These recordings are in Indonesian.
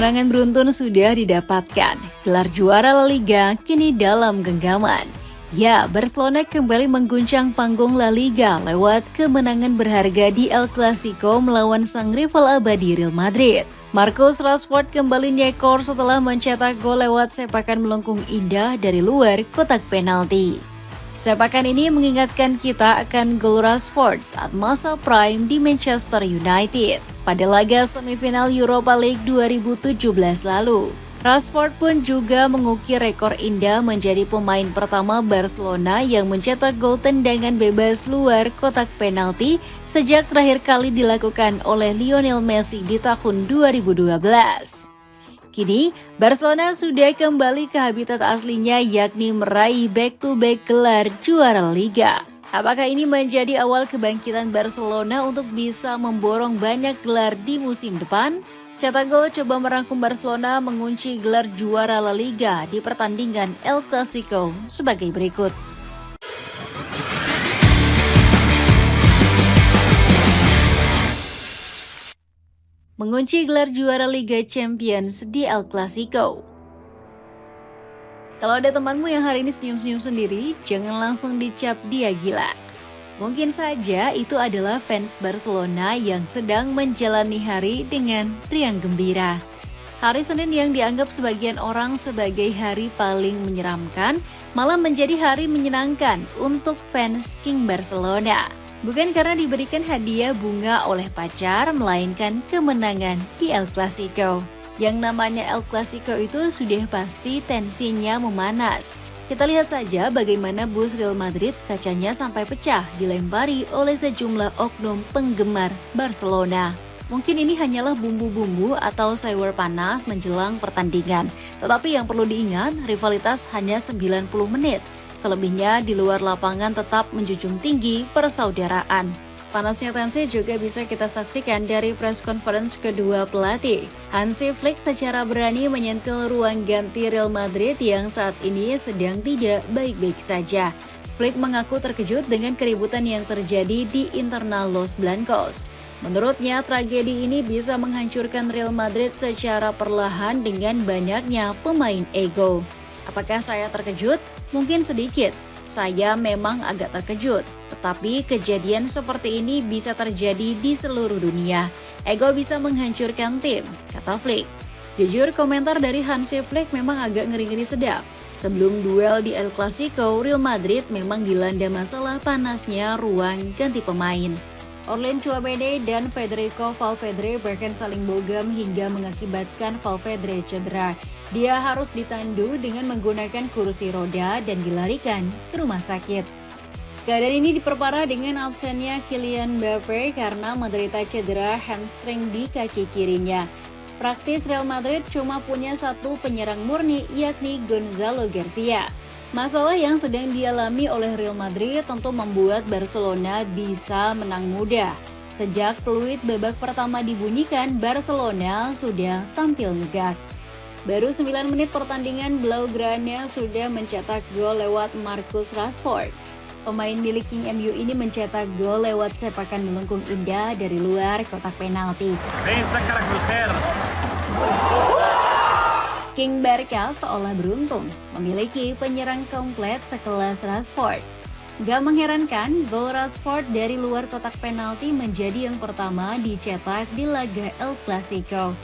Kemenangan beruntun sudah didapatkan. Gelar juara La Liga kini dalam genggaman. Ya, Barcelona kembali mengguncang panggung La Liga lewat kemenangan berharga di El Clasico melawan sang rival abadi Real Madrid. Marcus Rashford kembali nyekor setelah mencetak gol lewat sepakan melengkung indah dari luar kotak penalti. Sepakan ini mengingatkan kita akan gol Rashford saat masa prime di Manchester United pada laga semifinal Europa League 2017 lalu. Rashford pun juga mengukir rekor indah menjadi pemain pertama Barcelona yang mencetak gol tendangan bebas luar kotak penalti sejak terakhir kali dilakukan oleh Lionel Messi di tahun 2012. Kini, Barcelona sudah kembali ke habitat aslinya yakni meraih back-to-back gelar juara Liga. Apakah ini menjadi awal kebangkitan Barcelona untuk bisa memborong banyak gelar di musim depan? Cetak Gol coba merangkum Barcelona mengunci gelar juara La Liga di pertandingan El Clasico sebagai berikut. Mengunci gelar juara Liga Champions di El Clasico. Kalau ada temanmu yang hari ini senyum-senyum sendiri, jangan langsung dicap dia gila. Mungkin saja itu adalah fans Barcelona yang sedang menjalani hari dengan riang gembira. Hari Senin yang dianggap sebagian orang sebagai hari paling menyeramkan, malah menjadi hari menyenangkan untuk fans King Barcelona. Bukan karena diberikan hadiah bunga oleh pacar, melainkan kemenangan di El Clasico. Yang namanya El Clasico itu sudah pasti tensinya memanas. Kita lihat saja bagaimana bus Real Madrid kacanya sampai pecah dilempari oleh sejumlah oknum penggemar Barcelona. Mungkin ini hanyalah bumbu-bumbu atau sayur panas menjelang pertandingan. Tetapi yang perlu diingat, rivalitas hanya 90 menit. Selebihnya di luar lapangan tetap menjunjung tinggi persaudaraan. Panasnya tensi juga bisa kita saksikan dari press conference kedua pelatih. Hansi Flick secara berani menyentil ruang ganti Real Madrid yang saat ini sedang tidak baik-baik saja. Flick mengaku terkejut dengan keributan yang terjadi di internal Los Blancos. Menurutnya, tragedi ini bisa menghancurkan Real Madrid secara perlahan dengan banyaknya pemain ego. Apakah saya terkejut? Mungkin sedikit. Saya memang agak terkejut, tetapi kejadian seperti ini bisa terjadi di seluruh dunia. Ego bisa menghancurkan tim, kata Flick. Jujur, komentar dari Hansi Flick memang agak ngeri-ngeri sedap. Sebelum duel di El Clasico, Real Madrid memang dilanda masalah panasnya ruang ganti pemain. Orlin Tchouaméni dan Federico Valverde bahkan saling bogam hingga mengakibatkan Valverde cedera. Dia harus ditandu dengan menggunakan kursi roda dan dilarikan ke rumah sakit. Keadaan ini diperparah dengan absennya Kylian Mbappe karena menderita cedera hamstring di kaki kirinya. Praktis Real Madrid cuma punya satu penyerang murni yakni Gonzalo Garcia. Masalah yang sedang dialami oleh Real Madrid tentu membuat Barcelona bisa menang mudah. Sejak peluit babak pertama dibunyikan, Barcelona sudah tampil ngegas. Baru 9 menit pertandingan, Blaugrana sudah mencetak gol lewat Marcus Rashford. Pemain milik King MU ini mencetak gol lewat sepakan melengkung indah dari luar kotak penalti. King Barca seolah beruntung memiliki penyerang komplit sekelas Rashford. Gak mengherankan, gol Rashford dari luar kotak penalti menjadi yang pertama dicetak di laga El Clasico.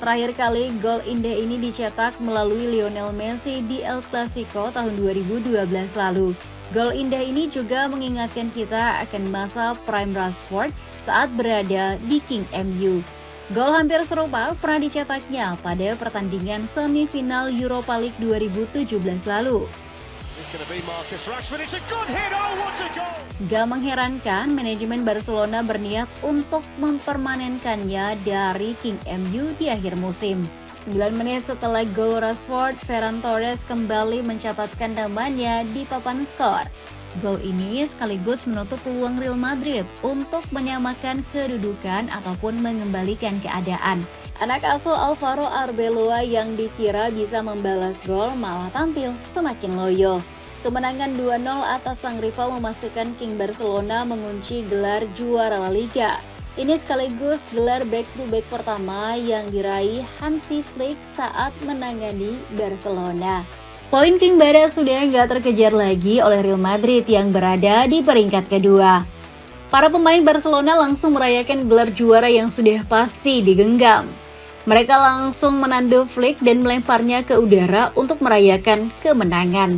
Terakhir kali gol indah ini dicetak melalui Lionel Messi di El Clasico tahun 2012 lalu. Gol indah ini juga mengingatkan kita akan masa prime Rashford saat berada di King MU. Gol hampir serupa pernah dicetaknya pada pertandingan semifinal Europa League 2017 lalu. Gak mengherankan manajemen Barcelona berniat untuk mempermanenkannya dari King MU di akhir musim. 9 menit setelah gol Rashford, Ferran Torres kembali mencatatkan namanya di papan skor. Gol ini sekaligus menutup peluang Real Madrid untuk menyamakan kedudukan ataupun mengembalikan keadaan. Anak asuh Alvaro Arbeloa yang dikira bisa membalas gol malah tampil semakin loyo. Kemenangan 2-0 atas sang rival memastikan King Barcelona mengunci gelar juara La Liga. Ini sekaligus gelar back-to-back pertama yang diraih Hansi Flick saat menangani Barcelona. Poin King Bara sudah nggak terkejar lagi oleh Real Madrid yang berada di peringkat kedua. Para pemain Barcelona langsung merayakan gelar juara yang sudah pasti digenggam. Mereka langsung menandu Flick dan melemparnya ke udara untuk merayakan kemenangan.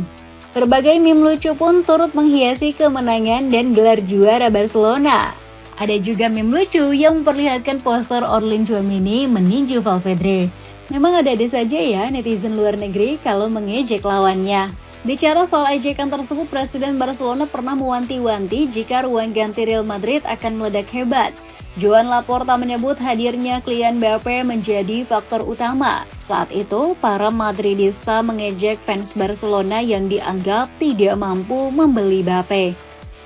Berbagai meme lucu pun turut menghiasi kemenangan dan gelar juara Barcelona. Ada juga meme lucu yang memperlihatkan poster Orlin Tchouameni meninju Valverde. Memang ada saja ya netizen luar negeri kalau mengejek lawannya. Bicara soal ejekan tersebut, Presiden Barcelona pernah mewanti-wanti jika ruang ganti Real Madrid akan meledak hebat. Joan Laporta menyebut hadirnya Kylian Mbappe menjadi faktor utama. Saat itu, para Madridista mengejek fans Barcelona yang dianggap tidak mampu membeli Mbappe.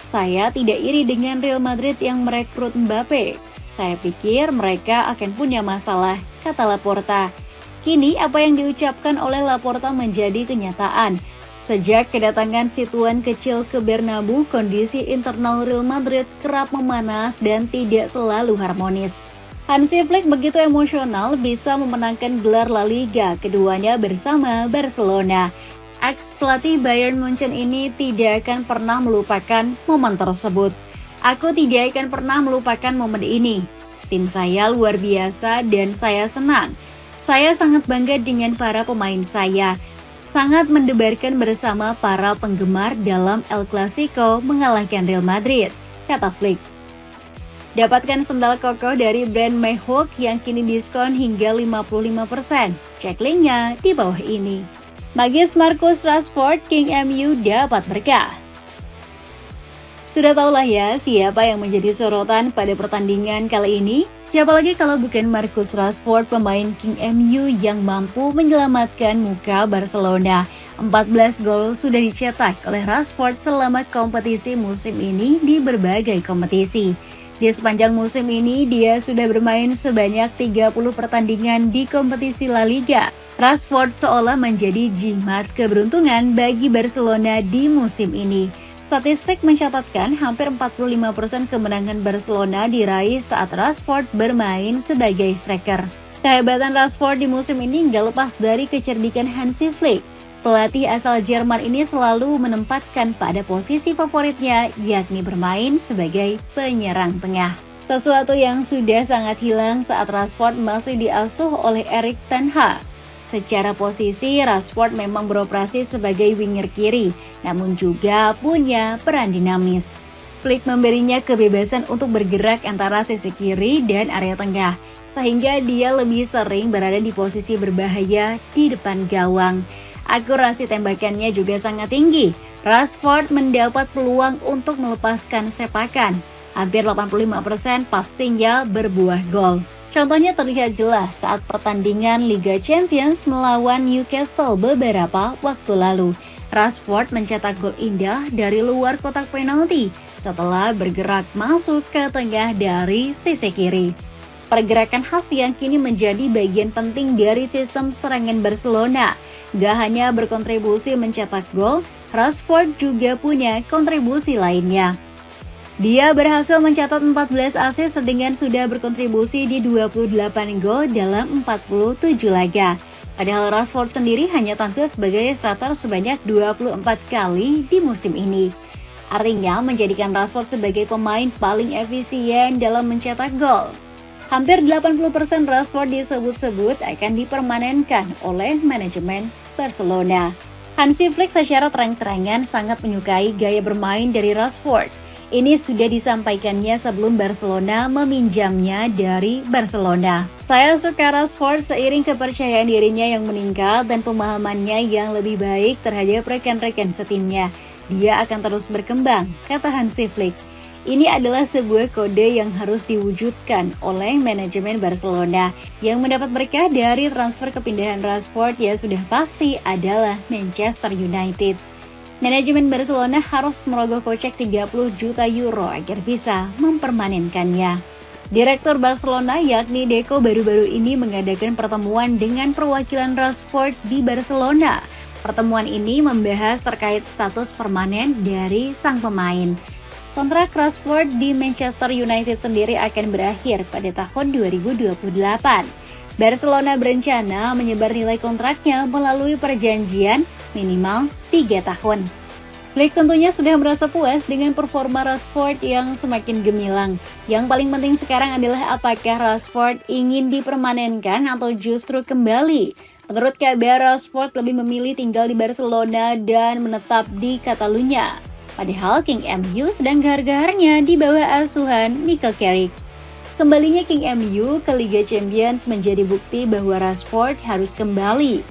Saya tidak iri dengan Real Madrid yang merekrut Mbappe. Saya pikir mereka akan punya masalah, kata Laporta. Kini apa yang diucapkan oleh Laporta menjadi kenyataan. Sejak kedatangan si tuan kecil ke Bernabeu, kondisi internal Real Madrid kerap memanas dan tidak selalu harmonis. Hansi Flick begitu emosional bisa memenangkan gelar La Liga keduanya bersama Barcelona. Ex-pelatih Bayern Munchen ini tidak akan pernah melupakan momen tersebut. Aku tidak akan pernah melupakan momen ini. Tim saya luar biasa dan saya senang. Saya sangat bangga dengan para pemain saya. Sangat mendebarkan bersama para penggemar dalam El Clasico mengalahkan Real Madrid, kata Flick. Dapatkan sendal koko dari brand Mayhook yang kini diskon hingga 55%. Cek linknya di bawah ini. Magis Marcus Rashford, King MU dapat berkah. Sudah tahulah ya siapa yang menjadi sorotan pada pertandingan kali ini? Siapa lagi kalau bukan Marcus Rashford, pemain King MU yang mampu menyelamatkan muka Barcelona. 14 gol sudah dicetak oleh Rashford selama kompetisi musim ini di berbagai kompetisi. Di sepanjang musim ini, dia sudah bermain sebanyak 30 pertandingan di kompetisi La Liga. Rashford seolah menjadi jimat keberuntungan bagi Barcelona di musim ini. Statistik mencatatkan hampir 45% kemenangan Barcelona diraih saat Rashford bermain sebagai striker. Kehebatan Rashford di musim ini nggak lepas dari kecerdikan Hansi Flick. Pelatih asal Jerman ini selalu menempatkan pada posisi favoritnya, yakni bermain sebagai penyerang tengah. Sesuatu yang sudah sangat hilang saat Rashford masih diasuh oleh Erik ten Hag. Secara posisi, Rashford memang beroperasi sebagai winger kiri, namun juga punya peran dinamis. Flick memberinya kebebasan untuk bergerak antara sisi kiri dan area tengah, sehingga dia lebih sering berada di posisi berbahaya di depan gawang. Akurasi tembakannya juga sangat tinggi. Rashford mendapat peluang untuk melepaskan sepakan. Hampir 85% pastinya berbuah gol. Contohnya terlihat jelas saat pertandingan Liga Champions melawan Newcastle beberapa waktu lalu. Rashford mencetak gol indah dari luar kotak penalti setelah bergerak masuk ke tengah dari sisi kiri. Pergerakan khas yang kini menjadi bagian penting dari sistem serangan Barcelona. Gak hanya berkontribusi mencetak gol, Rashford juga punya kontribusi lainnya. Dia berhasil mencatat 14 assist dengan sudah berkontribusi di 28 gol dalam 47 laga. Padahal Rashford sendiri hanya tampil sebagai starter sebanyak 24 kali di musim ini. Artinya menjadikan Rashford sebagai pemain paling efisien dalam mencetak gol. Hampir 80% Rashford disebut-sebut akan dipermanenkan oleh manajemen Barcelona. Hansi Flick secara terang-terangan sangat menyukai gaya bermain dari Rashford. Ini sudah disampaikannya sebelum Barcelona meminjamnya dari Barcelona. Saya suka Rashford seiring kepercayaan dirinya yang meningkat dan pemahamannya yang lebih baik terhadap rekan-rekan setimnya. Dia akan terus berkembang, kata Hansi Flick. Ini adalah sebuah kode yang harus diwujudkan oleh manajemen Barcelona. Yang mendapat berkah dari transfer kepindahan Rashford ya sudah pasti adalah Manchester United. Manajemen Barcelona harus merogoh kocek 30 juta euro agar bisa mempermanenkannya. Direktur Barcelona yakni Deco baru-baru ini mengadakan pertemuan dengan perwakilan Rashford di Barcelona. Pertemuan ini membahas terkait status permanen dari sang pemain. Kontrak Rashford di Manchester United sendiri akan berakhir pada tahun 2028. Barcelona berencana menyebar nilai kontraknya melalui perjanjian minimal 3 tahun. Flick tentunya sudah merasa puas dengan performa Rashford yang semakin gemilang. Yang paling penting sekarang adalah apakah Rashford ingin dipermanenkan atau justru kembali. Menurut kabar, Rashford lebih memilih tinggal di Barcelona dan menetap di Catalunya. Padahal King MU sedang gahar-gaharnya di bawah asuhan Michael Carrick. Kembalinya King MU ke Liga Champions menjadi bukti bahwa Rashford harus kembali.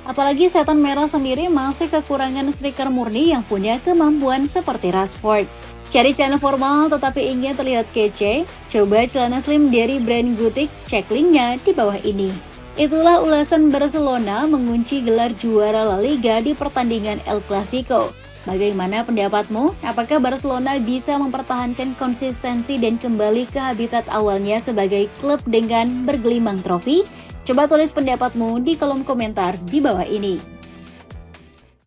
Apalagi setan merah sendiri masih kekurangan striker murni yang punya kemampuan seperti Rashford. Cari celana formal tetapi ingin terlihat kece? Coba celana slim dari brand Gutik, cek linknya di bawah ini. Itulah ulasan Barcelona mengunci gelar juara La Liga di pertandingan El Clasico. Bagaimana pendapatmu? Apakah Barcelona bisa mempertahankan konsistensi dan kembali ke habitat awalnya sebagai klub dengan bergelimang trofi? Coba tulis pendapatmu di kolom komentar di bawah ini.